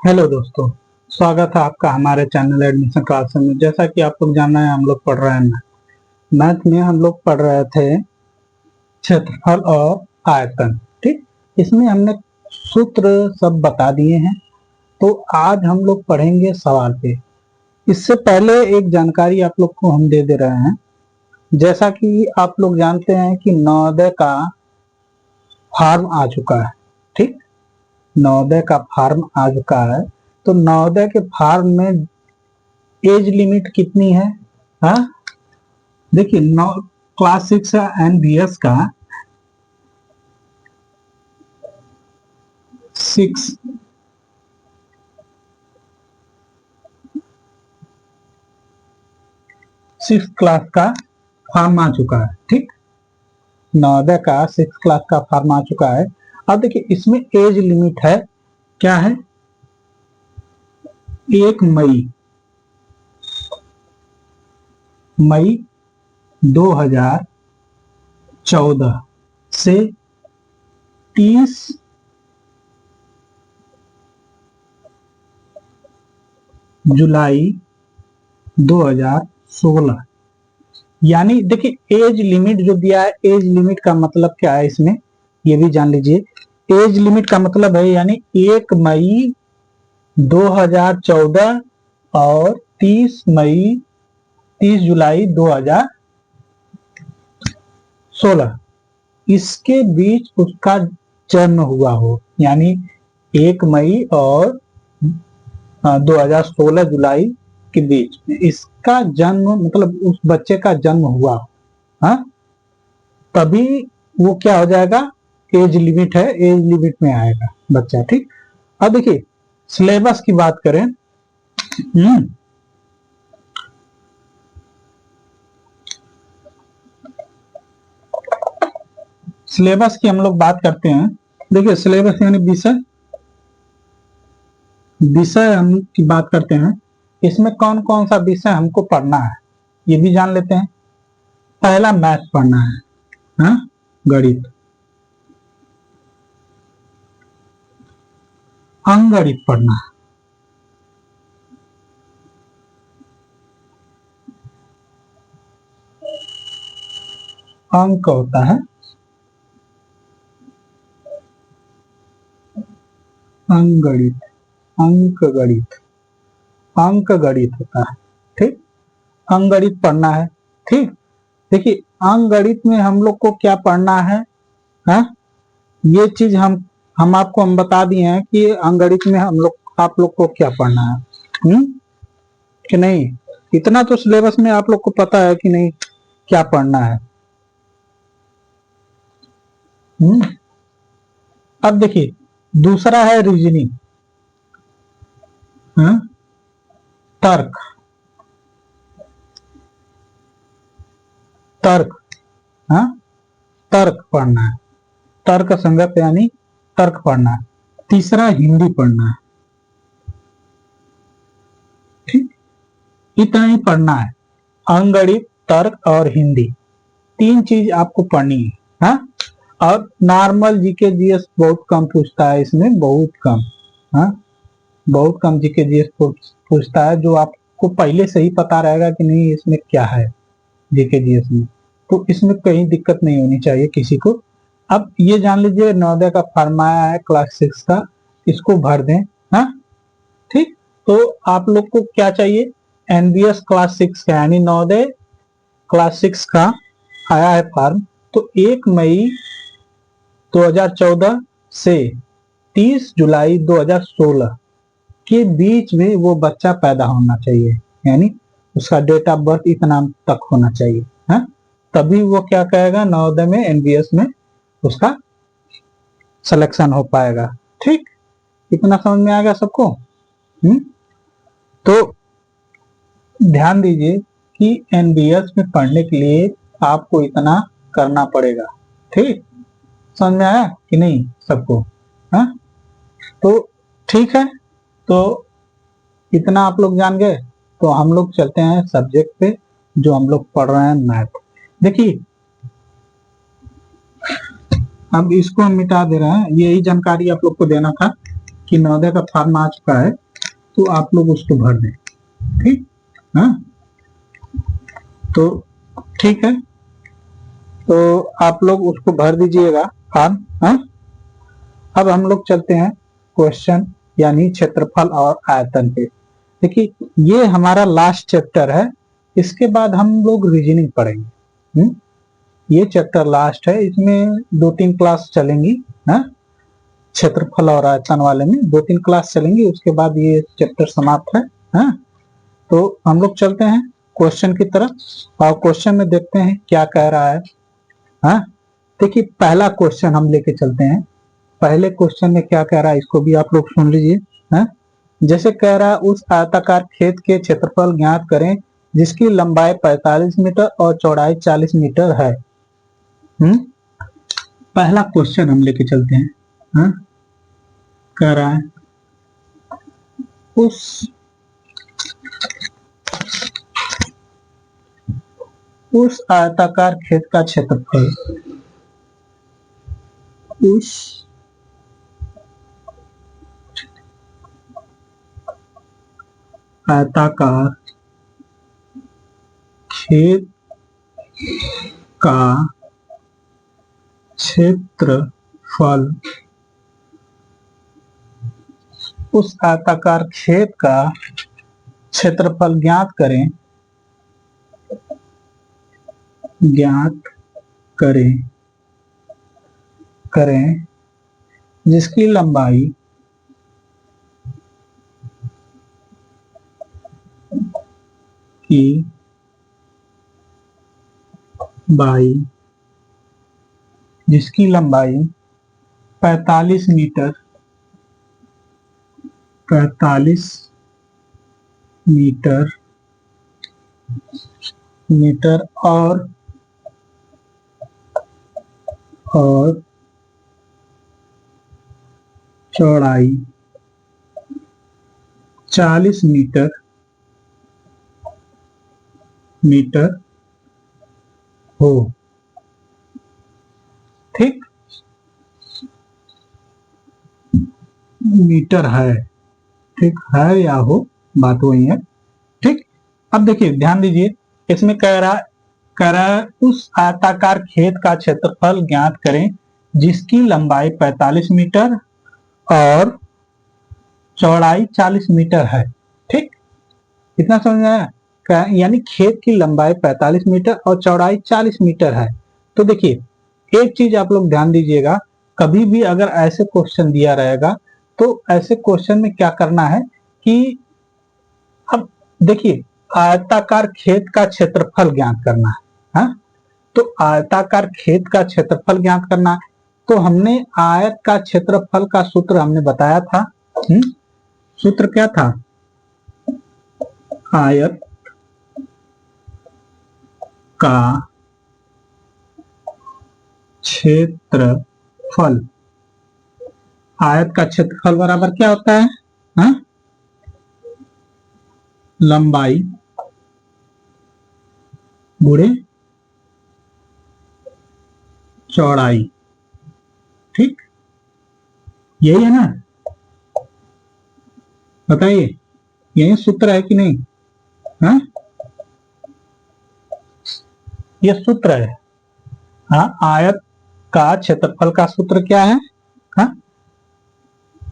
Hello दोस्तों, स्वागत है आपका हमारे चैनल एडमिशन क्लास में। जैसा कि आप लोग जान रहे हैं, हम लोग पढ़ रहे हैं मैथ में। हम लोग पढ़ रहे थे क्षेत्रफल और आयतन। ठीक, इसमें हमने सूत्र सब बता दिए हैं। तो आज हम लोग पढ़ेंगे सवाल पे। इससे पहले एक जानकारी आप लोग को हम दे दे रहे हैं। जैसा कि आप लोग जानते हैं कि नवोदय का फॉर्म आ चुका है। ठीक, नवोदय का फॉर्म आ चुका है। तो नवोदय के फॉर्म में एज लिमिट कितनी है? हाँ, देखिए, नौ क्लास 6 एनबीएस का 6 क्लास का फॉर्म आ चुका है। ठीक, नवोदय का 6 क्लास का फॉर्म आ चुका है। अब देखिए, इसमें एज लिमिट है, क्या है? 1 मई 2014 से 30 जुलाई 2016। यानी देखिए, एज लिमिट जो दिया है, एज लिमिट का मतलब क्या है इसमें, ये भी जान लीजिए। एज लिमिट का मतलब है यानी 1 मई 2014 और 30 जुलाई 2016, इसके बीच उसका जन्म हुआ हो। यानी 1 मई और 2016 जुलाई के बीच में इसका जन्म, मतलब उस बच्चे का जन्म हुआ। हाँ, तभी वो क्या हो जाएगा, एज लिमिट है, एज लिमिट में आएगा बच्चा। ठीक, अब देखिए सिलेबस की बात करें। सिलेबस की हम लोग बात करते हैं। देखिए, सिलेबस यानी विषय, विषय हम की बात करते हैं। इसमें कौन कौन सा विषय हमको पढ़ना है ये भी जान लेते हैं। पहला मैथ पढ़ना है, हाँ, गणित, अंकगणित पढ़ना है, अंक होता है अंकगणित, अंकगणित, अंकगणित होता है। ठीक, अंकगणित पढ़ना है। ठीक, देखिए अंकगणित में हम लोग को क्या पढ़ना है, हाँ? ये चीज हम आपको हम बता दिए हैं कि अंकगणित में हम लोग आप लोग को क्या पढ़ना है। कि नहीं? इतना तो सिलेबस में आप लोग को पता है कि नहीं क्या पढ़ना है। अब देखिए, दूसरा है रीजनिंग, हाँ? तर्क, तर्क, हाँ, तर्क पढ़ना है। तर्क संगत यानी तर्क पढ़ना है। तीसरा हिंदी पढ़ना है। ठीक, इतना ही पढ़ना है। अंकगणित, तर्क और हिंदी, तीन चीज आपको पढ़नी है। हाँ, और नॉर्मल जीके जीएस बहुत कम पूछता है इसमें, बहुत कम। हाँ, बहुत कम जीके जीएस पूछता है, जो आपको पहले से ही पता रहेगा कि नहीं इसमें क्या है जीके जीएस में। तो इसमें कहीं दिक्कत नहीं होनी चाहिए किसी को। अब ये जान लीजिए, नवोदय का फॉर्म आया है क्लास 6 का, इसको भर दें। हाँ, ठीक, तो आप लोग को क्या चाहिए, एनबीएस क्लास 6 का यानी नवोदय क्लास 6 का आया है फॉर्म। तो 1 मई 2014 से 30 जुलाई 2016 के बीच में वो बच्चा पैदा होना चाहिए। यानी उसका डेट ऑफ बर्थ इतना तक होना चाहिए। है, तभी वो क्या कहेगा, नवोदय में एनबीएस में उसका सिलेक्शन हो पाएगा। ठीक, इतना समझ में आएगा सबको? तो ध्यान दीजिए कि एनबीएस में पढ़ने के लिए आपको इतना करना पड़ेगा। ठीक, समझ में आया कि नहीं सबको? हाँ, तो ठीक है, तो इतना आप लोग जान गए। तो हम लोग चलते हैं सब्जेक्ट पे, जो हम लोग पढ़ रहे हैं मैथ। देखिए, अब इसको हम मिटा दे रहे हैं, यही जानकारी आप लोग को देना था कि नवोदय का फॉर्म आ चुका है, तो आप लोग उसको भर दें। ठीक, हाँ, तो ठीक है, तो आप लोग उसको भर दीजिएगा फॉर्म। हाँ, अब हम लोग चलते हैं क्वेश्चन यानी क्षेत्रफल और आयतन पे। देखिए, ये हमारा लास्ट चैप्टर है, इसके बाद हम लोग रीजनिंग पढ़ेंगे। ये चैप्टर लास्ट है, इसमें 2-3 क्लास चलेंगी। हाँ, क्षेत्रफल और आयतन वाले में 2-3 क्लास चलेंगी, उसके बाद ये चैप्टर समाप्त है। हाँ, तो हम लोग चलते हैं क्वेश्चन की तरफ और क्वेश्चन में देखते हैं क्या कह रहा है। हाँ, देखिए, पहला क्वेश्चन हम लेके चलते हैं। पहले क्वेश्चन में क्या कह रहा है, इसको भी आप लोग सुन लीजिए। हाँ, जैसे कह रहा है, उस आयताकार खेत के क्षेत्रफल ज्ञात करें जिसकी लंबाई 45 मीटर और चौड़ाई 40 मीटर है। पहला क्वेश्चन हम लेके चलते हैं। हाँ, कह रहा है उस आयताकार खेत का क्षेत्रफल, उस आयताकार खेत का क्षेत्रफल, उस आयताकार खेत का क्षेत्रफल ज्ञात करें, जिसकी लंबाई जिसकी लंबाई 45 मीटर और चौड़ाई 40 मीटर हो। ठीक, मीटर है, ठीक है या हो, बात वही है। ठीक, अब देखिए, ध्यान दीजिए, इसमें कह रहा है उस आयताकार खेत का क्षेत्रफल ज्ञात करें जिसकी लंबाई 45 मीटर और चौड़ाई 40 मीटर है। ठीक, इतना समझ में आया? यानी खेत की लंबाई 45 मीटर और चौड़ाई 40 मीटर है। तो देखिए, एक चीज आप लोग ध्यान दीजिएगा, कभी भी अगर ऐसे क्वेश्चन दिया रहेगा तो ऐसे क्वेश्चन में क्या करना है कि अब देखिए, आयताकार खेत का क्षेत्रफल ज्ञात करना है। हाँ? तो आयताकार खेत का क्षेत्रफल ज्ञात करना है, तो हमने आयत का क्षेत्रफल का सूत्र हमने बताया था। सूत्र क्या था? आयत का क्षेत्रफल, आयत का क्षेत्रफल बराबर क्या होता है? हाँ? लंबाई गुणे चौड़ाई। ठीक, यही है ना? बताइए, यही सूत्र है कि नहीं? हाँ, ये सूत्र है। हाँ, आयत का क्षेत्रफल का सूत्र क्या है? हाँ,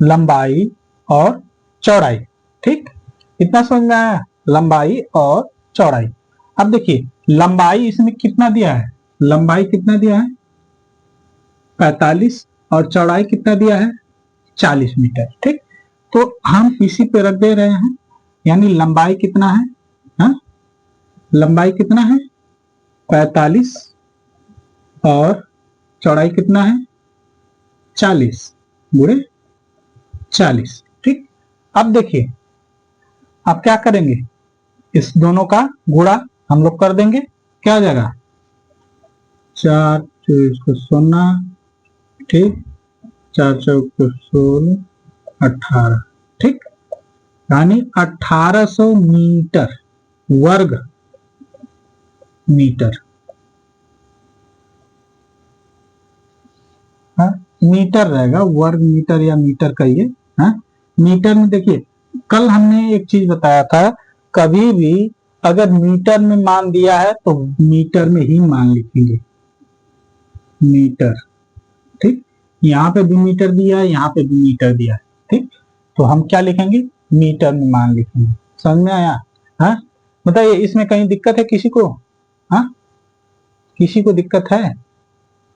लंबाई और चौड़ाई। ठीक, इतना समझ में आया? लंबाई और चौड़ाई। अब देखिए, लंबाई इसमें कितना दिया है? लंबाई कितना दिया है? 45 और चौड़ाई कितना दिया है? 40 मीटर। ठीक, तो हम इसी पे रख दे रहे हैं, यानी लंबाई कितना है? हाँ, लंबाई कितना है? 45 और चौड़ाई कितना है? 40 गुणे 40। ठीक, अब देखिए, आप क्या करेंगे? इस दोनों का गुणा हम लोग कर देंगे, क्या हो जाएगा? 4 को 16, ठीक, 4 चौक 16, 18। ठीक, यानी 1800 मीटर वर्ग मीटर। हाँ, मीटर रहेगा, वर्ग मीटर या मीटर कहिए। हाँ, मीटर में देखिए, कल हमने एक चीज बताया था, कभी भी अगर मीटर में मान दिया है तो मीटर में ही मान लिखेंगे, मीटर। ठीक, यहाँ पे भी मीटर दिया है, यहाँ पे भी मीटर दिया है। ठीक, तो हम क्या लिखेंगे, मीटर में मान लिखेंगे। समझ में आया? हाँ, बताइए इसमें कहीं दिक्कत है किसी को? हाँ, किसी को दिक्कत है?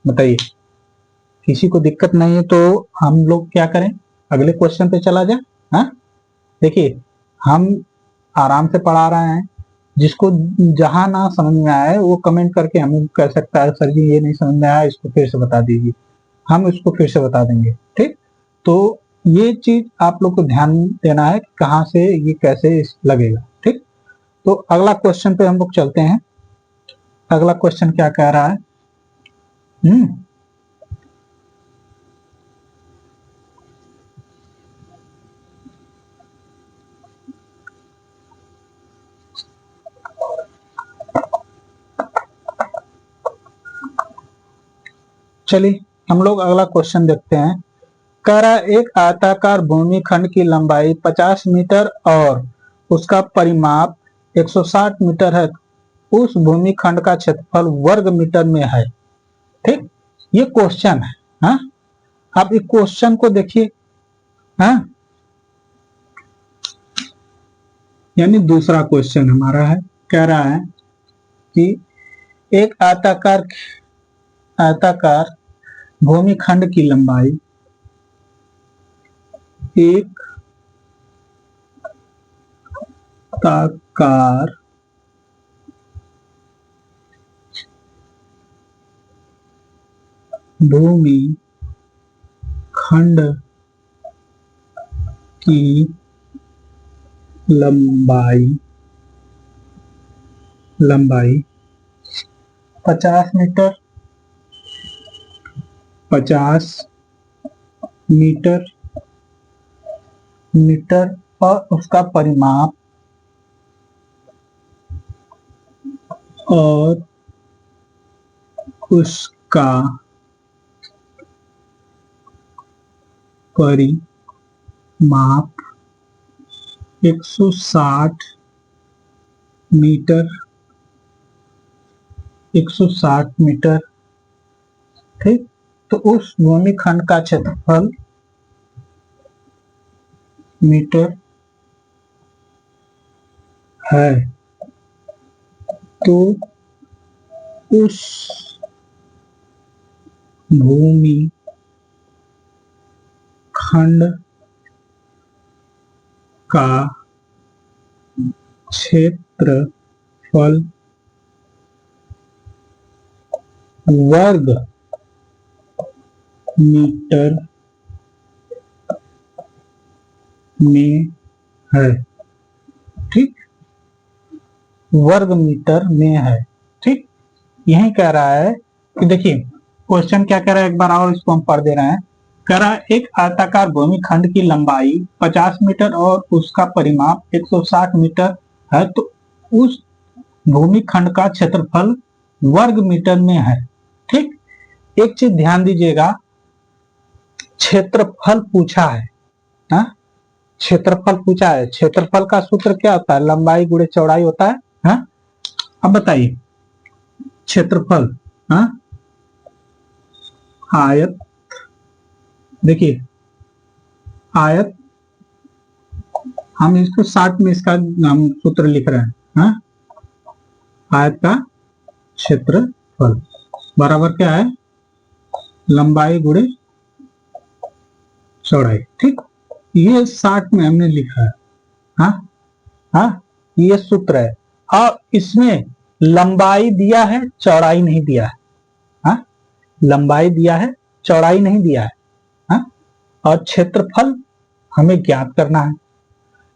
बताइए, किसी को दिक्कत नहीं है तो हम लोग क्या करें, अगले क्वेश्चन पे चला जाए। हाँ, देखिए हम आराम से पढ़ा रहे हैं, जिसको जहां ना समझ में आए वो कमेंट करके हमें कह सकता है, सर जी ये नहीं समझ में आया, इसको फिर से बता दीजिए, हम इसको फिर से बता देंगे। ठीक, तो ये चीज आप लोग को ध्यान देना है कि कहाँ से ये कैसे लगेगा। ठीक, तो अगला क्वेश्चन पे हम लोग चलते हैं। अगला क्वेश्चन क्या कह रहा है? चलिए हम लोग अगला क्वेश्चन देखते हैं। कह रहा है एक आयताकार भूमि खंड की लंबाई 50 मीटर और उसका परिमाप 160 मीटर है, उस भूमि खंड का क्षेत्रफल वर्ग मीटर में है। ठीक, ये क्वेश्चन है। हाँ, आप इस क्वेश्चन को देखिए। हाँ, यानी दूसरा क्वेश्चन हमारा है, कह रहा है कि एक आयताकार आयताकार भूमि खंड की लंबाई, एक आयताकार भूमि खंड की लंबाई 50 मीटर, 50 मीटर मीटर और उसका परिमाप और उसका परिमाप 160 मीटर, 160 मीटर। ठीक, तो उस भूमि खंड का क्षेत्रफल मीटर है, तो उस भूमि खंड का क्षेत्रफल वर्ग मीटर में है। ठीक, वर्ग मीटर में है। ठीक, यही कह रहा है कि देखिए क्वेश्चन क्या कह रहा है, एक बार और इसको हम पढ़ दे रहे हैं। कह रहा है एक आयताकार भूमि खंड की लंबाई 50 मीटर और उसका परिमाप 160 मीटर है, तो उस भूमि खंड का क्षेत्रफल वर्ग मीटर में है। ठीक, एक चीज ध्यान दीजिएगा, क्षेत्रफल पूछा है। हा? क्षेत्रफल पूछा है, क्षेत्रफल का सूत्र क्या होता है, लंबाई गुणे चौड़ाई होता है। हा? अब बताइए क्षेत्रफल, आयत, देखिए आयत, हम इसको 60 में इसका हम सूत्र लिख रहे हैं। हा? आयत का क्षेत्रफल बराबर क्या है, लंबाई गुणे चौड़ाई। ठीक, ये 60 में हमने लिखा है। हाँ हाँ, ये सूत्र है, और इसमें लंबाई दिया है, चौड़ाई नहीं दिया है। हाँ, लंबाई दिया है, चौड़ाई नहीं दिया है। हाँ, और क्षेत्रफल हमें ज्ञात करना है,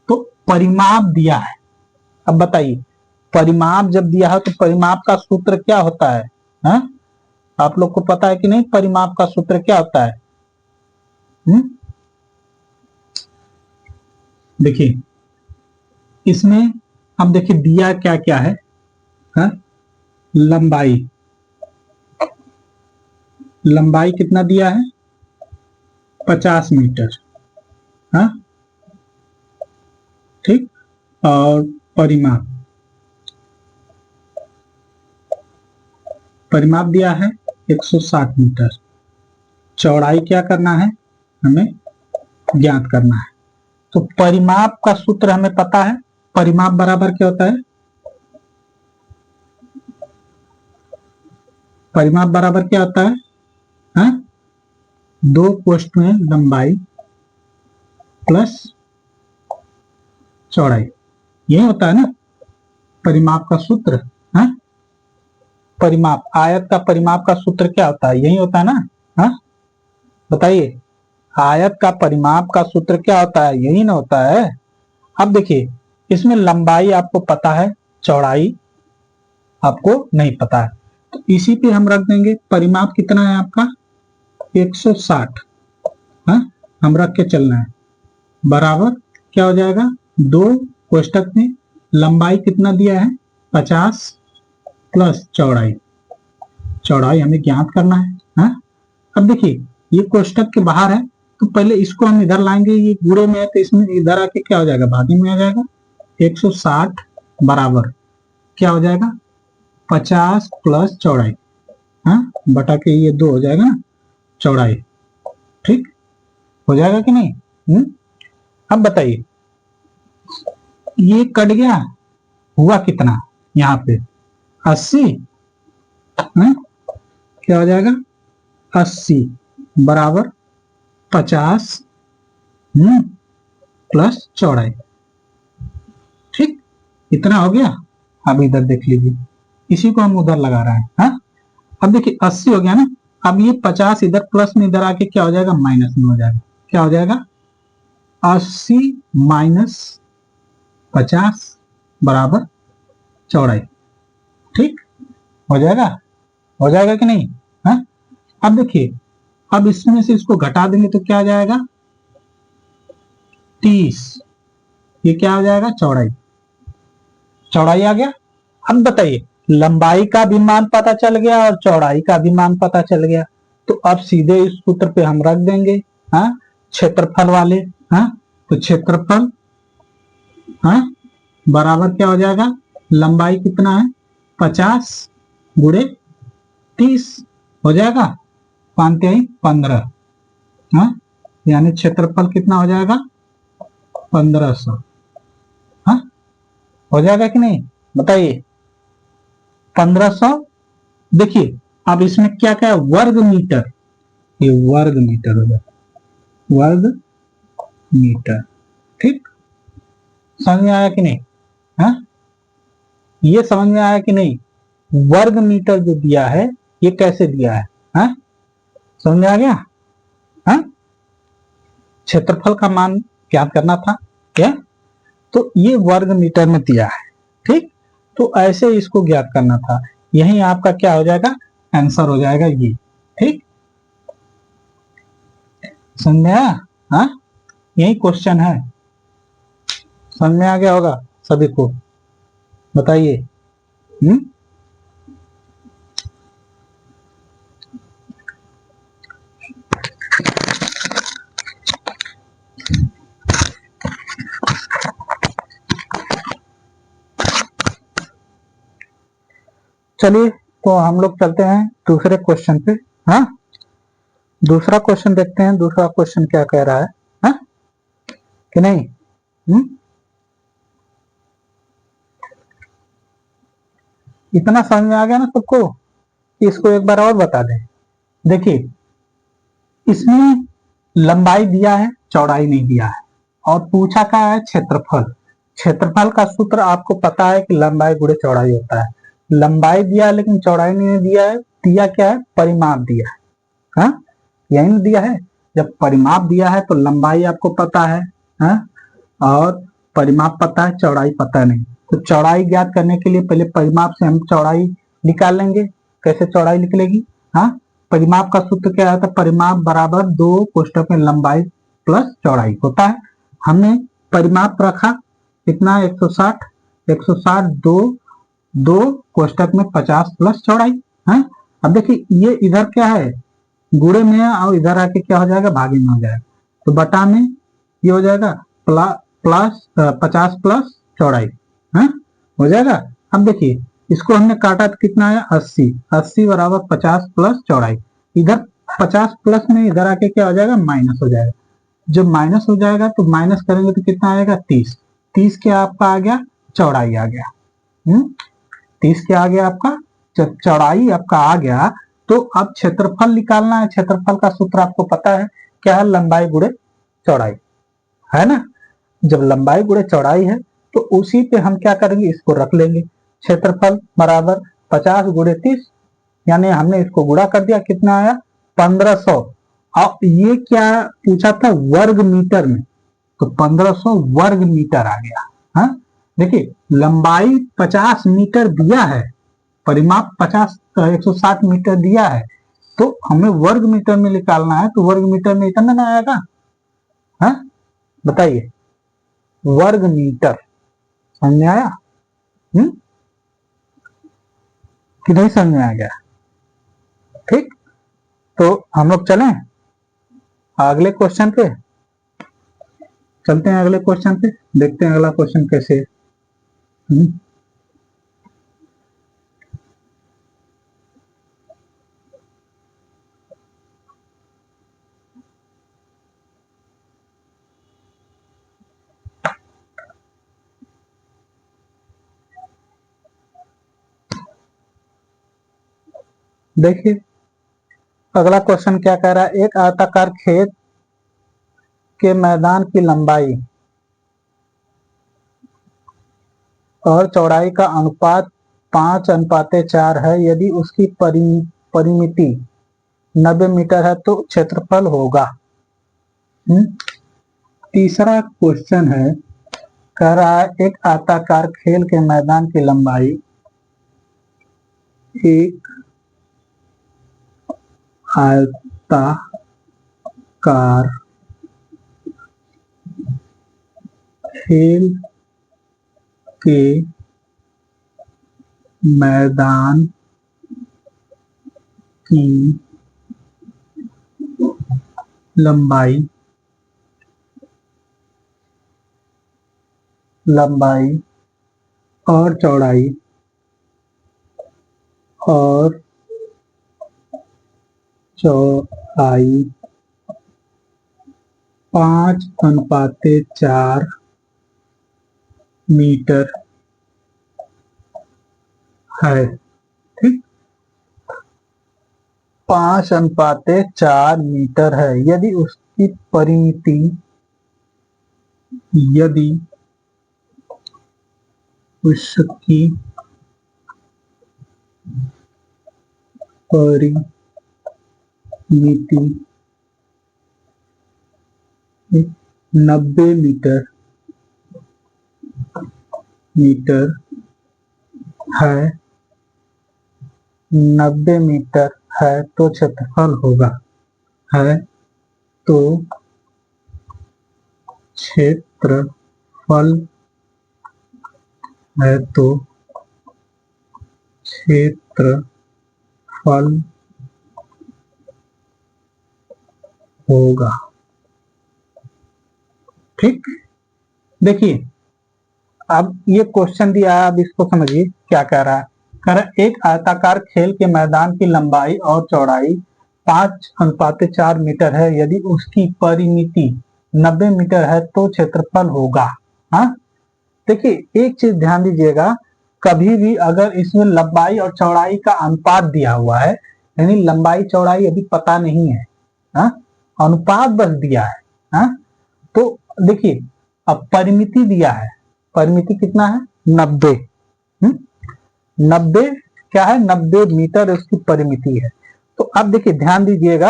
तो परिमाप दिया है। अब बताइए, परिमाप जब दिया है तो परिमाप का सूत्र क्या होता है? हाँ, आप लोग को पता है कि नहीं, परिमाप का सूत्र क्या होता है? देखिए इसमें अब देखिए दिया क्या क्या है। हाँ? लंबाई, लंबाई कितना दिया है, 50 मीटर। हाँ, ठीक। और परिमाप, परिमाप दिया है 160 मीटर। चौड़ाई क्या करना है, हमें ज्ञात करना है। तो परिमाप का सूत्र हमें पता है। परिमाप बराबर क्या होता है, परिमाप बराबर क्या होता है, हाँ? 2 कोष्ठ में लंबाई प्लस चौड़ाई, यही होता है ना परिमाप का सूत्र। हाँ, परिमाप, आयत का परिमाप का सूत्र क्या होता है, यही होता है ना। हाँ, बताइए, आयत का परिमाप का सूत्र क्या होता है, यही ना होता है। अब देखिए, इसमें लंबाई आपको पता है, चौड़ाई आपको नहीं पता है, तो इसी पे हम रख देंगे। परिमाप कितना है आपका 160, हाँ, हम रख के चलना है। बराबर क्या हो जाएगा, 2 कोष्ठक में लंबाई कितना दिया है 50 प्लस चौड़ाई, चौड़ाई हमें ज्ञात करना है। हाँ? अब देखिए, ये कोष्ठक के बाहर है, तो पहले इसको हम इधर लाएंगे, ये गुणे में है तो इसमें इधर आके क्या हो जाएगा, भागे में आ जाएगा। 160 बराबर क्या हो जाएगा 50 प्लस चौड़ाई, हाँ, बटा के ये 2 हो जाएगा ना चौड़ाई। ठीक हो जाएगा कि नहीं? अब बताइए, ये कट गया, हुआ कितना यहाँ पे 80, क्या हो जाएगा 80 बराबर 50 प्लस चौड़ाई। ठीक, इतना हो गया। अब इधर देख लीजिए, इसी को हम उधर लगा रहे हैं। हाँ, अब देखिए 80 हो गया ना, अब ये 50 इधर प्लस में इधर आके क्या हो जाएगा, माइनस में हो जाएगा। क्या हो जाएगा 80 माइनस 50 बराबर चौड़ाई। ठीक हो जाएगा, हो जाएगा कि नहीं? हाँ, अब देखिए, अब इसमें से इसको घटा देंगे तो क्या आ जाएगा 30, ये क्या हो जाएगा चौड़ाई, चौड़ाई आ गया। अब बताइए, लंबाई का भी मान पता चल गया और चौड़ाई का भी मान पता चल गया, तो अब सीधे इस सूत्र पे हम रख देंगे। हाँ, क्षेत्रफल वाले। हाँ, तो क्षेत्रफल, हाँ, बराबर क्या हो जाएगा, लंबाई कितना है 50 गुणे 30 हो जाएगा 15। हाँ, यानी क्षेत्रफल कितना हो जाएगा 1500। हाँ, हो जाएगा कि नहीं, बताइए 1500। देखिए, अब इसमें क्या क्या है, वर्ग मीटर, ये वर्ग मीटर हो जाएगा, वर्ग मीटर। ठीक, समझ में आया कि नहीं? हाँ, ये समझ में आया कि नहीं, वर्ग मीटर जो दिया है ये कैसे दिया है। हाँ, समझ में आ गया। हाँ, क्षेत्रफल का मान ज्ञात करना था क्या, तो ये वर्ग मीटर में दिया है। ठीक, तो ऐसे इसको ज्ञात करना था, यही आपका क्या हो जाएगा, आंसर हो जाएगा ये। ठीक, समझ में आया? हाँ, यही क्वेश्चन है, समझ में आ गया होगा सभी को, बताइए। चलिए, तो हम लोग चलते हैं दूसरे क्वेश्चन पे। हाँ, दूसरा क्वेश्चन देखते हैं, दूसरा क्वेश्चन क्या कह रहा है। हाँ कि नहीं? इतना समझ में आ गया ना सबको, इसको एक बार और बता दें। देखिए, इसमें लंबाई दिया है, चौड़ाई नहीं दिया है, और पूछा क्या है क्षेत्रफल। क्षेत्रफल का सूत्र आपको पता है कि लंबाई गुणे चौड़ाई होता है। लंबाई दिया है लेकिन चौड़ाई नहीं दिया है, दिया क्या है, परिमाप दिया है। हाँ, यही नहीं दिया है। जब परिमाप दिया है तो लंबाई आपको पता है, हाँ, और परिमाप पता है, चौड़ाई पता नहीं। तो चौड़ाई ज्ञात करने के लिए पहले परिमाप से हम चौड़ाई निकाल लेंगे। कैसे चौड़ाई निकलेगी? हाँ, परिमाप का सूत्र क्या आता है, परिमाप बराबर 2 कोष्ठक में लंबाई प्लस चौड़ाई होता है। हमने परिमाप रखा कितना 160, 160 दो कोष्ठक में 50 प्लस चौड़ाई। हाँ, अब देखिए, ये इधर क्या है गुणे में है और इधर आके क्या हो जाएगा, भागे में हो जाएगा, तो बटा में ये हो जाएगा प्लस 50 प्लस चौड़ाई, हाँ हो जाएगा। अब देखिए इसको हमने काटा तो कितना आया 80, 80 बराबर 50 प्लस चौड़ाई। इधर 50 प्लस में इधर आके क्या हो जाएगा माइनस हो जाएगा। जब माइनस हो जाएगा तो माइनस करेंगे तो कितना आएगा 30, 30 क्या आपका आ गया चौड़ाई आ गया। 30 क्या आ गया आपका, जब चौड़ाई आपका आ गया तो अब क्षेत्रफल निकालना है। क्षेत्रफल का सूत्र आपको पता है क्या है, लंबाई गुणे चौड़ाई, है ना। जब लंबाई गुणे चौड़ाई है तो उसी पे हम क्या करेंगे, इसको रख लेंगे। क्षेत्रफल बराबर 50 गुणे 30, यानी हमने इसको गुणा कर दिया, कितना आया 1500। अब ये क्या पूछा था वर्ग मीटर में, तो 1500 वर्ग मीटर आ गया। हाँ देखिए लंबाई 50 मीटर दिया है, परिमाप 160 मीटर दिया है, तो हमें वर्ग मीटर में निकालना है, तो वर्ग मीटर में इतना ना आएगा। हाँ बताइए, वर्ग मीटर समझ में आया कि नहीं समझ में आ गया। ठीक, तो हम लोग चलें अगले क्वेश्चन पे, चलते हैं अगले क्वेश्चन पे, देखते हैं अगला क्वेश्चन कैसे है। देखिए अगला क्वेश्चन क्या कह रहा है, एक आयताकार खेत के मैदान की लंबाई और चौड़ाई का अनुपात 5:4 है, यदि उसकी परिमिति 90 मीटर है तो क्षेत्रफल होगा। तीसरा क्वेश्चन है, कह रहा है एक आयताकार खेल के मैदान की लंबाई एक आयताकार खेल के मैदान की लंबाई और चौड़ाई 5:4 मीटर है। ठीक, 5:4 मीटर है, यदि उसकी परिमिति यदि उसकी परिमिति 90 मीटर है, 90 मीटर है तो क्षेत्रफल होगा, है तो क्षेत्रफल है तो क्षेत्रफल होगा। ठीक, देखिए अब ये क्वेश्चन दिया है, अब इसको समझिए क्या कह रहा है। कह रहा है एक आयताकार खेल के मैदान की लंबाई और चौड़ाई 5:4 मीटर है, यदि उसकी परिमिति 90 मीटर है तो क्षेत्रफल होगा। हाँ देखिए एक चीज ध्यान दीजिएगा, कभी भी अगर इसमें लंबाई और चौड़ाई का अनुपात दिया हुआ है, यानी लंबाई चौड़ाई अभी पता नहीं है, हाँ अनुपात बस दिया है, हाँ तो देखिए अब परिमिति दिया है, परिमिति कितना है 90, 90 क्या है 90 मीटर उसकी परिमिति है। तो अब देखिए ध्यान दीजिएगा,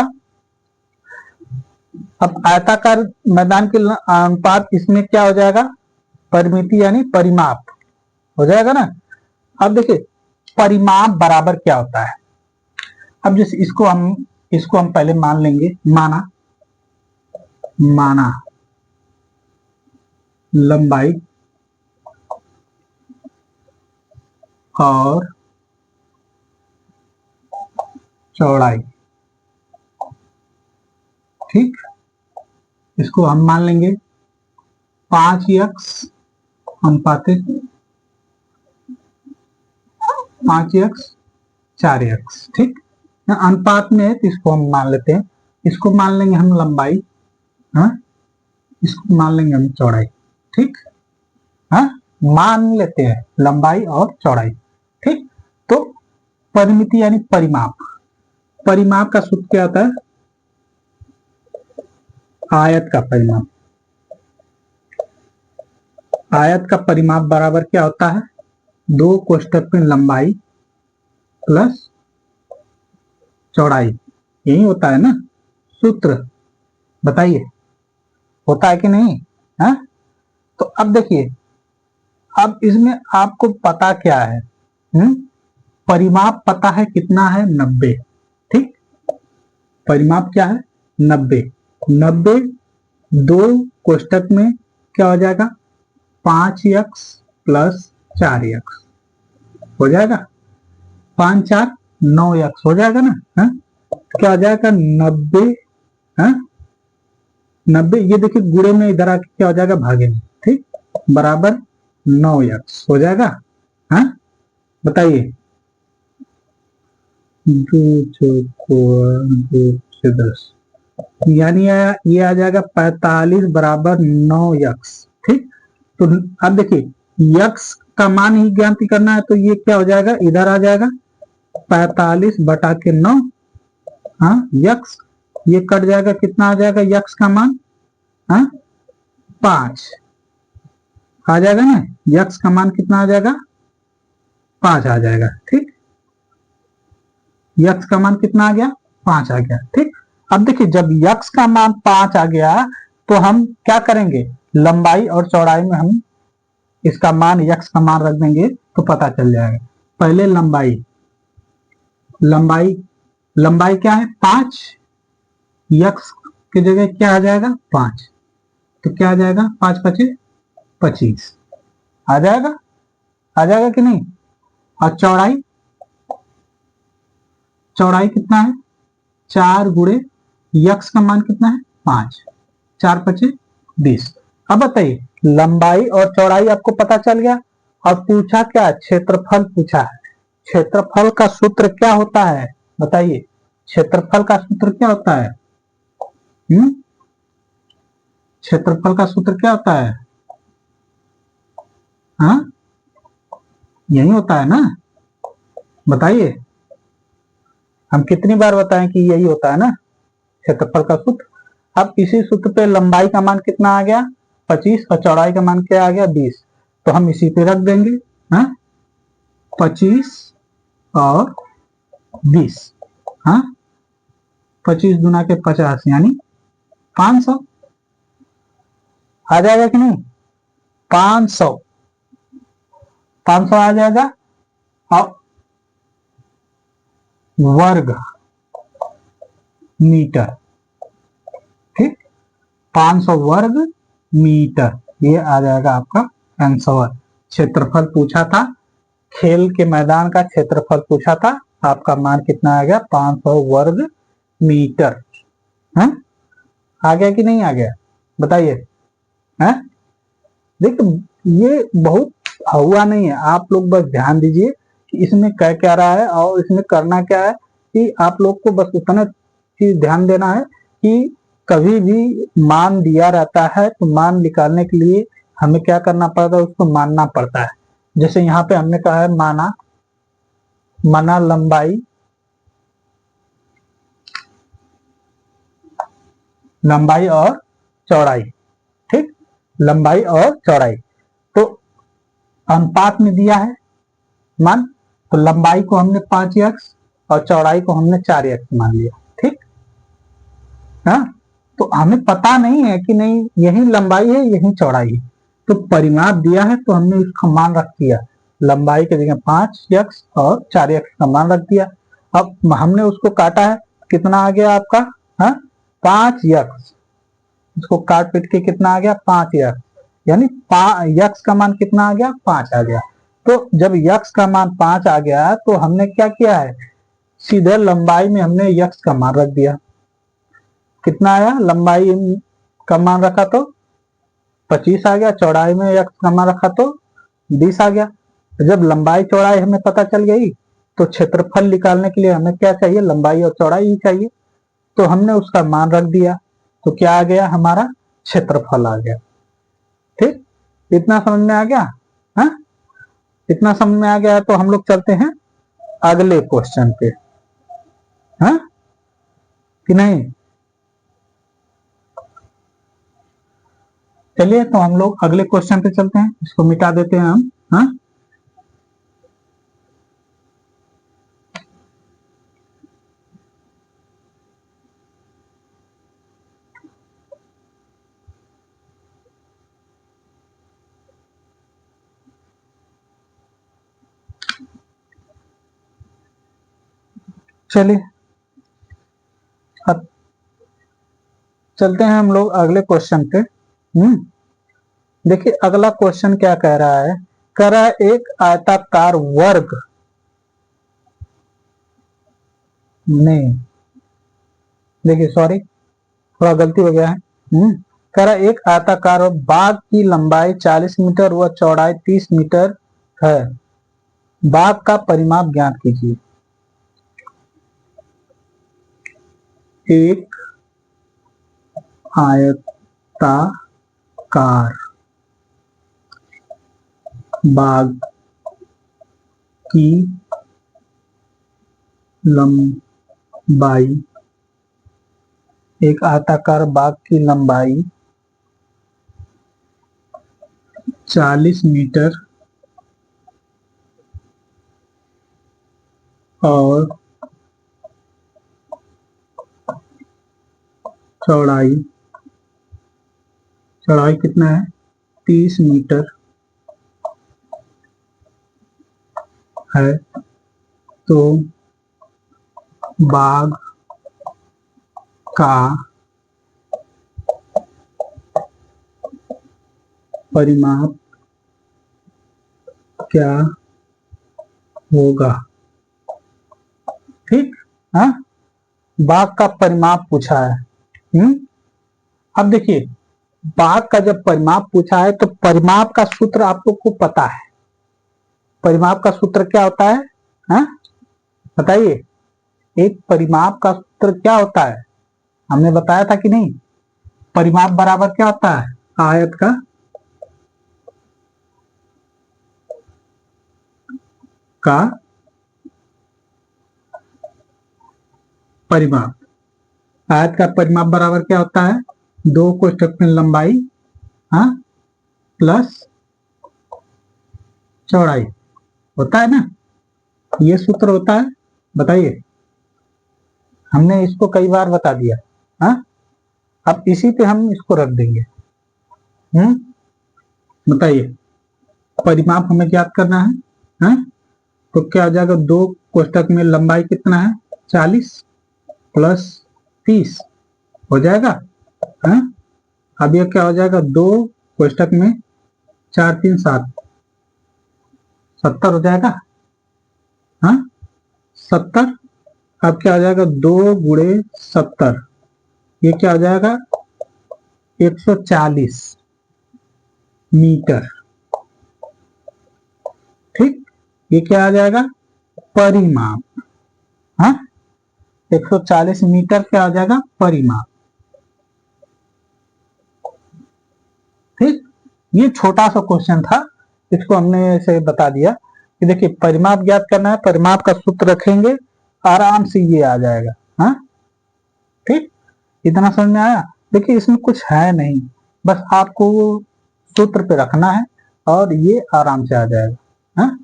अब आयताकार मैदान के अनुपात इसमें क्या हो जाएगा, परिमिति यानी परिमाप हो जाएगा ना। अब देखिए परिमाप बराबर क्या होता है, अब जैसे इसको हम पहले मान लेंगे, माना लंबाई और चौड़ाई, ठीक इसको हम मान लेंगे 5x अनुपातिक 5x 4x, ठीक। अनुपात में है तो इसको हम मान लेते हैं, इसको मान लेंगे हम लंबाई, हाँ, इसको मान लेंगे हम चौड़ाई, ठीक। हाँ, मान लेते हैं लंबाई और चौड़ाई, ठीक। तो परिमिति यानी परिमाप, परिमाप का सूत्र क्या होता है? आयत का परिमाप। आयत का परिमाप बराबर क्या होता है? 2 कोष्ठक में लंबाई प्लस चौड़ाई, यही होता है ना सूत्र, बताइए होता है कि नहीं? है? तो अब देखिए, अब इसमें आपको पता क्या है? परिमाप पता है कितना है? 90, ठीक। परिमाप क्या है? 90। 90 2 कोष्ठक में क्या हो जाएगा? 5x प्लस 4x हो जाएगा, 5 4 9x हो जाएगा ना, है? क्या हो जाएगा? 90, है? 90, ये देखिए गुणे में इधर आके क्या हो जाएगा? भागे में, ठीक, बराबर 9x हो जाएगा। हाँ, बताइए, 2 2 10, यानी ये आ जाएगा 45 बराबर 9x, ठीक। तो अब देखिए x का मान ही ज्ञात करना है, तो ये क्या हो जाएगा? इधर आ जाएगा 45 बटा के 9, हाँ, x, ये कट जाएगा, कितना आ जाएगा x का मान? हाँ, 5 आ जाएगा ना, x का मान कितना आ जाएगा? 5 आ जाएगा, ठीक। x का मान कितना आ गया? 5 आ गया, ठीक। अब देखिए जब x का मान 5 आ गया तो हम क्या करेंगे? लंबाई और चौड़ाई में हम इसका मान, x का मान रख देंगे तो पता चल जाएगा। पहले लंबाई, लंबाई लंबाई क्या है? 5, x की जगह क्या आ जाएगा? 5, तो क्या आ जाएगा? 5 5 25 आ जाएगा, आ जाएगा कि नहीं? और चौड़ाई, चौड़ाई कितना है? 4 गुणे x का मान कितना है? 5, 4 5 20। अब बताइए, लंबाई और चौड़ाई आपको पता चल गया, और पूछा क्या? क्षेत्रफल पूछा है। क्षेत्रफल का सूत्र क्या होता है? बताइए, क्षेत्रफल का सूत्र क्या होता है? क्षेत्रफल का सूत्र क्या होता है? हाँ, यही होता है ना, बताइए। हम कितनी बार बताएं कि यही होता है ना क्षेत्रफल का सूत्र। अब इसी सूत्र पे लंबाई का मान कितना आ गया? 25, और चौड़ाई का मान क्या आ गया? 20, तो हम इसी पे रख देंगे, हाँ, 25 और 20, हाँ, 25 गुना के 50 यानी 500 आ जाएगा कि नहीं? 500 500 आ जाएगा, और वर्ग मीटर, ठीक, 500 वर्ग मीटर, ये आ जाएगा आपका आंसर। क्षेत्रफल पूछा था, खेल के मैदान का क्षेत्रफल पूछा था, आपका मान कितना आ गया? 500 वर्ग मीटर। है? आ गया कि नहीं आ गया? बताइए। है? देखिए ये बहुत हुआ नहीं है, आप लोग बस ध्यान दीजिए कि इसमें क्या क्या रहा है, और इसमें करना क्या है कि आप लोग को बस उतना चीज ध्यान देना है कि कभी भी मान दिया रहता है तो मान निकालने के लिए हमें क्या करना पड़ता है? उसको मानना पड़ता है। जैसे यहाँ पे हमने कहा है माना, माना लंबाई, लंबाई और चौड़ाई, ठीक, लंबाई और चौड़ाई, तो अनुपात में दिया है मान, तो लंबाई को हमने 5x और चौड़ाई को हमने 4x मान लिया, ठीक। हाँ, तो हमें पता नहीं है कि नहीं यही लंबाई है यही चौड़ाई है, तो परिमाप दिया है तो हमने इसका मान रख दिया, लंबाई के जगह 5x और 4x का मान रख दिया। अब हमने उसको काटा है, कितना आ गया आपका? हाँ, 5x, इसको काट पीट के कितना आ गया? 5x, यानी x का मान कितना आ गया? 5 आ गया। तो जब x का मान 5 आ गया तो हमने क्या किया है? सीधे लंबाई में हमने x का मान रख दिया, कितना आया? लंबाई का मान रखा तो 25 आ गया, चौड़ाई में x समान रखा तो 20 आ गया। जब लंबाई चौड़ाई हमें पता चल गई तो क्षेत्रफल निकालने के लिए हमें क्या चाहिए, लंबाई और चौड़ाई ही चाहिए। तो हमने उसका मान रख दिया, तो क्या आ गया, हमारा क्षेत्रफल आ गया। ठीक, इतना समझ में आ गया। हाँ, इतना समझ में आ गया है तो हम लोग चलते हैं अगले क्वेश्चन पे। हाँ कि नहीं? चलिए तो हम लोग अगले क्वेश्चन पे चलते हैं, इसको मिटा देते हैं हम। हाँ, चलिए अब चलते हैं हम लोग अगले क्वेश्चन पे। देखिए अगला क्वेश्चन क्या कह रहा है, कह रहा है एक आयताकार वर्ग, नहीं देखिए सॉरी थोड़ा गलती हो गया है। कह रहा है एक आयताकार बाग की लंबाई 40 मीटर व चौड़ाई 30 मीटर है, बाग का परिमाप ज्ञात कीजिए। एक आयताकार बाग की लंबाई, एक आयताकार बाग की लंबाई 40 मीटर और चौड़ाई, चौड़ाई कितना है, 30 मीटर है, तो बाग का परिमाप क्या होगा। ठीक, हाँ, बाग का परिमाप पूछा है। अब देखिए बाग का जब परिमाप पूछा है तो परिमाप का सूत्र आप लोग को पता है, परिमाप का सूत्र क्या होता है, हाँ बताइए, एक परिमाप का सूत्र क्या होता है, हमने बताया था कि नहीं। परिमाप बराबर क्या होता है, आयत का परिमाप, आयत का परिमाप बराबर क्या होता है, 2 कोष्ठक में लंबाई, हाँ, प्लस चौड़ाई, होता है ना, ये सूत्र होता है। बताइए, हमने इसको कई बार बता दिया। हाँ, अब इसी पे हम इसको रख देंगे। बताइए, परिमाप हमें ज्ञात करना है। हाँ, तो क्या हो जाएगा, 2 कोष्ठक में लंबाई कितना है, 40 प्लस 30 हो जाएगा। हाँ, अब ये क्या हो जाएगा, 2 कोष्ठक में 4 3 7 70 हो जाएगा। हाँ, 70, अब क्या हो जाएगा, 2 गुणे 70, ये क्या हो जाएगा, 140 मीटर। ठीक, ये क्या आ जाएगा, परिमाप। हाँ, 140 मीटर क्या हो जाएगा, परिमाप। ठीक, ये छोटा सा क्वेश्चन था, इसको हमने ऐसे बता दिया कि देखिए परिमाप ज्ञात करना है, परिमाप का सूत्र रखेंगे, आराम से ये आ जाएगा। हाँ, ठीक, इतना समझ में आया। देखिए इसमें कुछ है नहीं, बस आपको सूत्र पे रखना है और ये आराम से आ जाएगा। हाँ,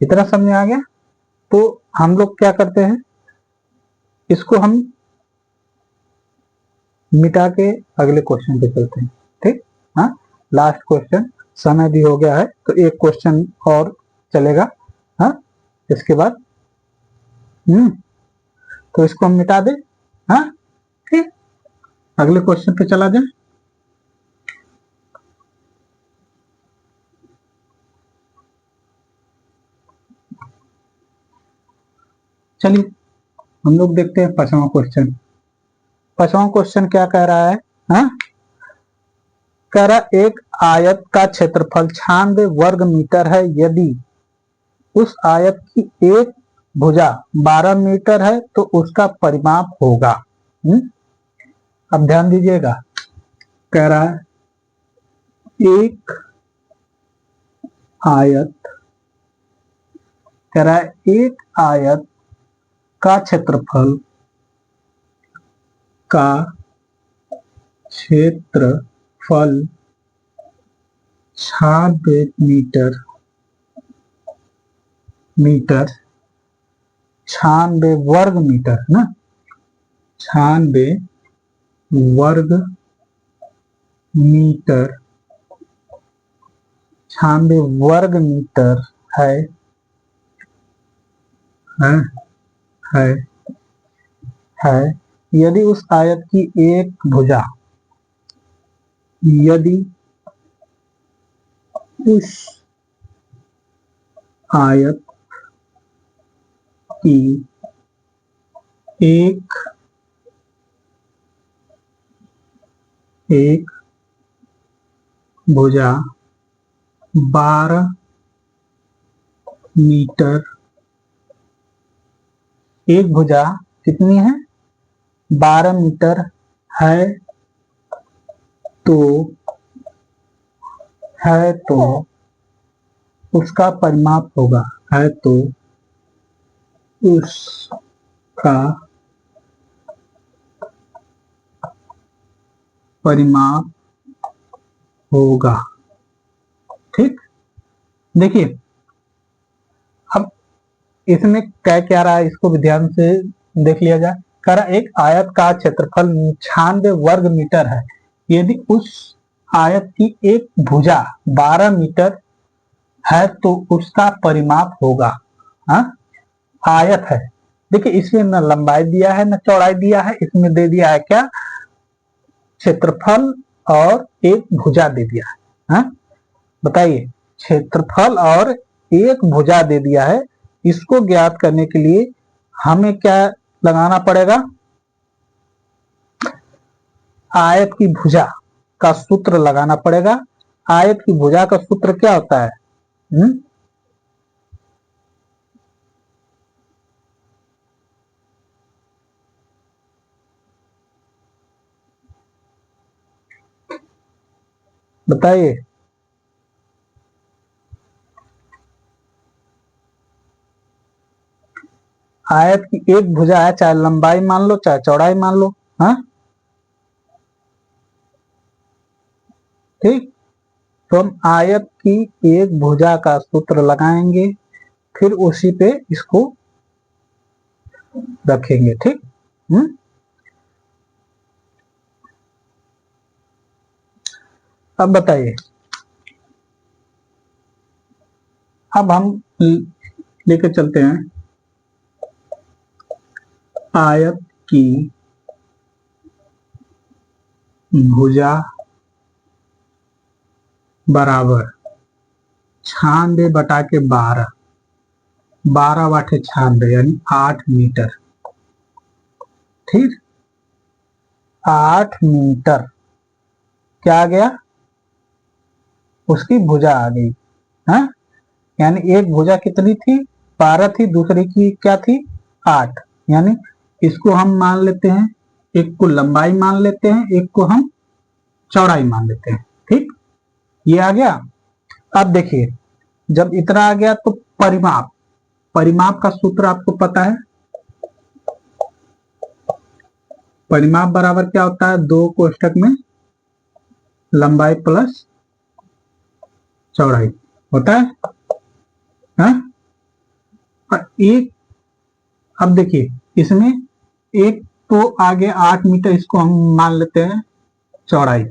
इतना समझ में आ गया। तो हम लोग क्या करते हैं, इसको हम मिटा के अगले क्वेश्चन पे चलते हैं। ठीक, हाँ, लास्ट क्वेश्चन, समय भी हो गया है तो एक क्वेश्चन और चलेगा। हाँ, इसके बाद तो इसको हम मिटा दें। हाँ, ठीक, अगले क्वेश्चन पे चला जाए। चलिए हम लोग देखते हैं 5वां क्वेश्चन। 5वां क्वेश्चन क्या कह रहा है, हाँ, कह रहा एक आयत का क्षेत्रफल 96 वर्ग मीटर है, यदि उस आयत की एक भुजा 12 मीटर है तो उसका परिमाप होगा। अब ध्यान दीजिएगा, कह रहा है एक आयत, कह रहा है एक आयत का क्षेत्रफल का क्षेत्रफल 96 मीटर 96 वर्ग मीटर ना, 96 वर्ग मीटर, 96 वर्ग मीटर है है है यदि उस आयत की एक भुजा, यदि उस आयत की एक भुजा 12 मीटर, एक भुजा कितनी है 12 मीटर है तो उसका परिमाप होगा, है तो उसका परिमाप होगा। ठीक, देखिए अब इसमें क्या रहा है, इसको भी ध्यान से देख लिया जाए। कह रहा एक आयत का क्षेत्रफल 96 वर्ग मीटर है, यदि उस आयत की एक भुजा 12 मीटर है तो उसका परिमाप होगा। हाँ, आयत है, देखिए इसमें न लंबाई दिया है न चौड़ाई दिया है, इसमें दे दिया है क्या, क्षेत्रफल और एक भुजा दे दिया है। हाँ? बताइए, क्षेत्रफल और एक भुजा दे दिया है, इसको ज्ञात करने के लिए हमें क्या लगाना पड़ेगा, आयत की भुजा का सूत्र लगाना पड़ेगा। आयत की भुजा का सूत्र क्या होता है? बताइए। आयत की एक भुजा है, चाहे लंबाई मान लो चाहे चौड़ाई मान लो। हाँ, ठीक, तो हम आयत की एक भुजा का सूत्र लगाएंगे, फिर उसी पे इसको रखेंगे। ठीक, अब बताइए, अब हम लेके चलते हैं आयत की भुजा बराबर 96 बटा के 12, 12 बटे 96 यानी 8 मीटर। ठीक, 8 मीटर क्या आ गया, उसकी भुजा आ गई। हाँ, यानी एक भुजा कितनी थी, 12 थी, दूसरे की क्या थी, 8, यानी इसको हम मान लेते हैं, एक को लंबाई मान लेते हैं, एक को हम चौड़ाई मान लेते हैं। ठीक, ये आ गया। अब देखिए, जब इतना आ गया तो परिमाप, परिमाप का सूत्र आपको पता है, परिमाप बराबर क्या होता है, 2 कोष्ठक में लंबाई प्लस चौड़ाई होता है। हाँ? एक, अब देखिए इसमें एक तो आगे 8 मीटर, इसको हम मान लेते हैं चौड़ाई,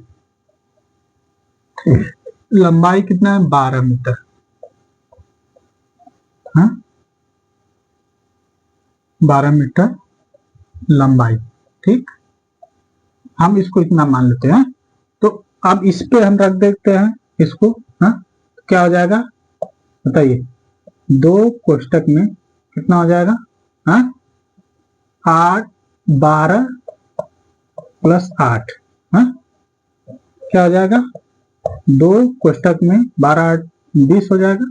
लंबाई कितना है 12 मीटर। हाँ? 12 मीटर लंबाई। ठीक, हम इसको इतना मान लेते हैं, तो अब इस पे हम रख देते हैं इसको। हाँ, क्या हो जाएगा बताइए, 2 कोष्ठक में कितना हो जाएगा, हाँ 8 12 प्लस 8, हाँ क्या हो जाएगा 2 कोष्टक में 12 8 20 हो जाएगा।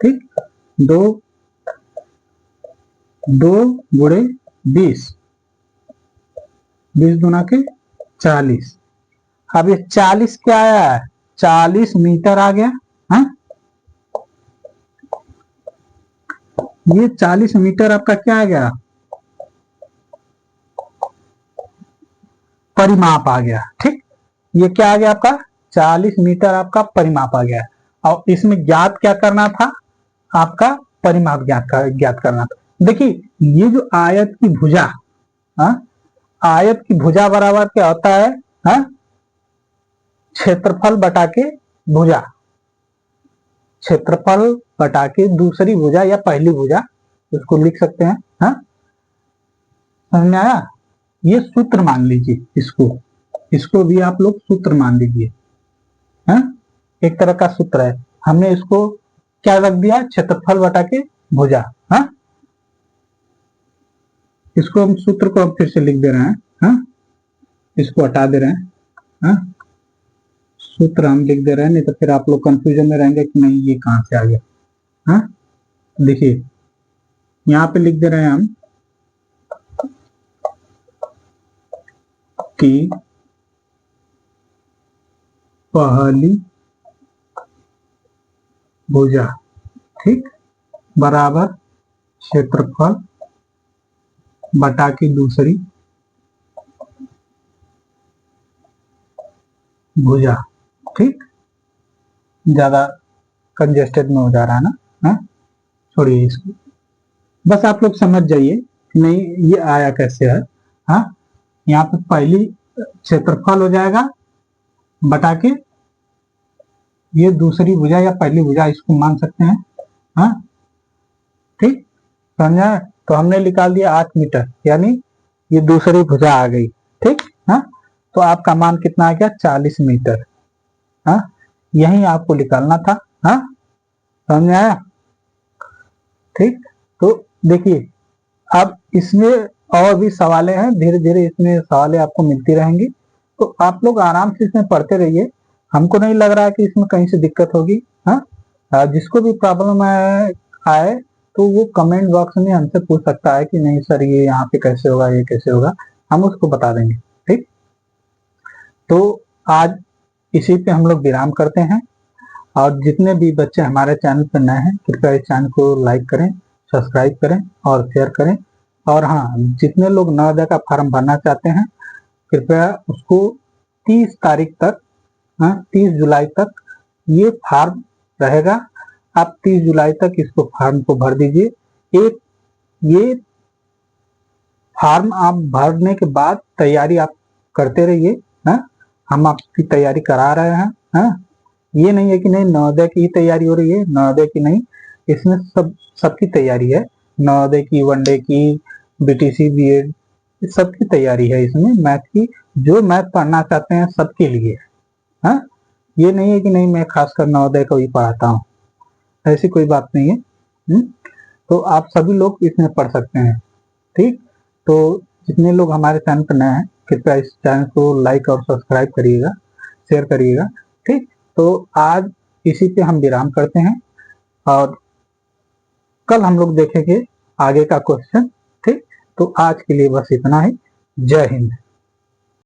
ठीक, 2 गुणे 20, 20 दूना के 40। अब ये 40 क्या आया है? 40 मीटर आ गया। हाँ, ये 40 मीटर आपका क्या आ गया? परिमाप आ गया। ठीक, ये क्या आ गया आपका? 40 मीटर आपका परिमाप आ गया। और इसमें ज्ञात क्या करना था? आपका परिमाप ज्ञात करना था। देखिए, ये जो आयत की भुजा, हाँ, आयत की भुजा बराबर क्या होता है? हाँ, क्षेत्रफल बटा के भुजा, क्षेत्रफल बटा के दूसरी भुजा या पहली भुजा, उसको लिख सकते हैं। हाँ, समझ में आया? ये सूत्र मान लीजिए, इसको भी आप लोग सूत्र मान लीजिए। हाँ, एक तरह का सूत्र है। हमने इसको क्या रख दिया? क्षेत्रफल बटा के भुजा। हाँ, इसको हम सूत्र को अब फिर से लिख दे रहे हैं। हाँ, इसको हटा दे रहे हैं। हाँ, सूत्र हम लिख दे रहे हैं, नहीं तो फिर आप लोग कंफ्यूजन में रहेंगे कि नहीं ये कहां से आ गया। हाँ, देखिए यहां पे लिख दे रहे हैं हम कि पहली भुजा, ठीक, बराबर क्षेत्रफल बटा की दूसरी भुजा। ठीक, ज्यादा कंजेस्टेड में हो जा रहा है ना। हाँ, छोड़िए इसको, बस आप लोग समझ जाइए नहीं ये आया कैसे है। हाँ, यहाँ पे पहली क्षेत्रफल हो जाएगा बटा के ये दूसरी भुजा या पहली भुजा, इसको मान सकते हैं। हाँ, ठीक, समझा? तो हमने निकाल दिया 8 मीटर, यानी ये दूसरी भुजा आ गई। ठीक, हाँ, तो आपका मान कितना आ गया? 40 मीटर। हाँ, यही आपको निकालना था। हाँ, समझ में आया? ठीक, तो देखिए अब इसमें और भी सवालें हैं, धीरे धीरे इसमें सवालें आपको मिलती रहेंगी, तो आप लोग आराम से इसमें पढ़ते रहिए। हमको नहीं लग रहा है कि इसमें कहीं से दिक्कत होगी। हाँ, जिसको भी प्रॉब्लम आए तो वो कमेंट बॉक्स में हमसे पूछ सकता है कि नहीं सर ये यहाँ पे कैसे होगा, ये कैसे होगा, हम उसको बता देंगे। ठीक, तो आज इसी पे हम लोग विराम करते हैं। और जितने भी बच्चे हमारे चैनल पर नए हैं, कृपया इस चैनल को लाइक करें, सब्सक्राइब करें और शेयर करें। और हाँ, जितने लोग नवोदय का फॉर्म भरना चाहते हैं, कृपया उसको 30 तारीख तक, 30 जुलाई तक ये फॉर्म रहेगा। आप 30 जुलाई तक इसको फॉर्म को भर दीजिए। एक ये फॉर्म आप भरने के बाद तैयारी आप करते रहिए। हम आपकी तैयारी करा रहे हैं। ये नहीं है कि नहीं नवोदय की तैयारी हो रही है, नवोदय की नहीं, इसमें सबकी तैयारी है। नवोदय की, वनडे की, बीटीसी, बीएड, सबकी तैयारी है इसमें। मैथ की, जो मैथ पढ़ना चाहते हैं सबके लिए। हाँ, ये नहीं है कि नहीं मैं खासकर नवोदय को ही पढ़ाता हूँ, ऐसी कोई बात नहीं है। तो आप सभी लोग इसमें पढ़ सकते हैं। ठीक, तो जितने लोग हमारे चैनल पर नए हैं, कृपया इस चैनल को लाइक और सब्सक्राइब करिएगा, शेयर करिएगा। ठीक, तो आज इसी पे हम विराम करते हैं और कल हम लोग देखेंगे आगे का क्वेश्चन। ठीक, तो आज के लिए बस इतना ही। जय हिंद।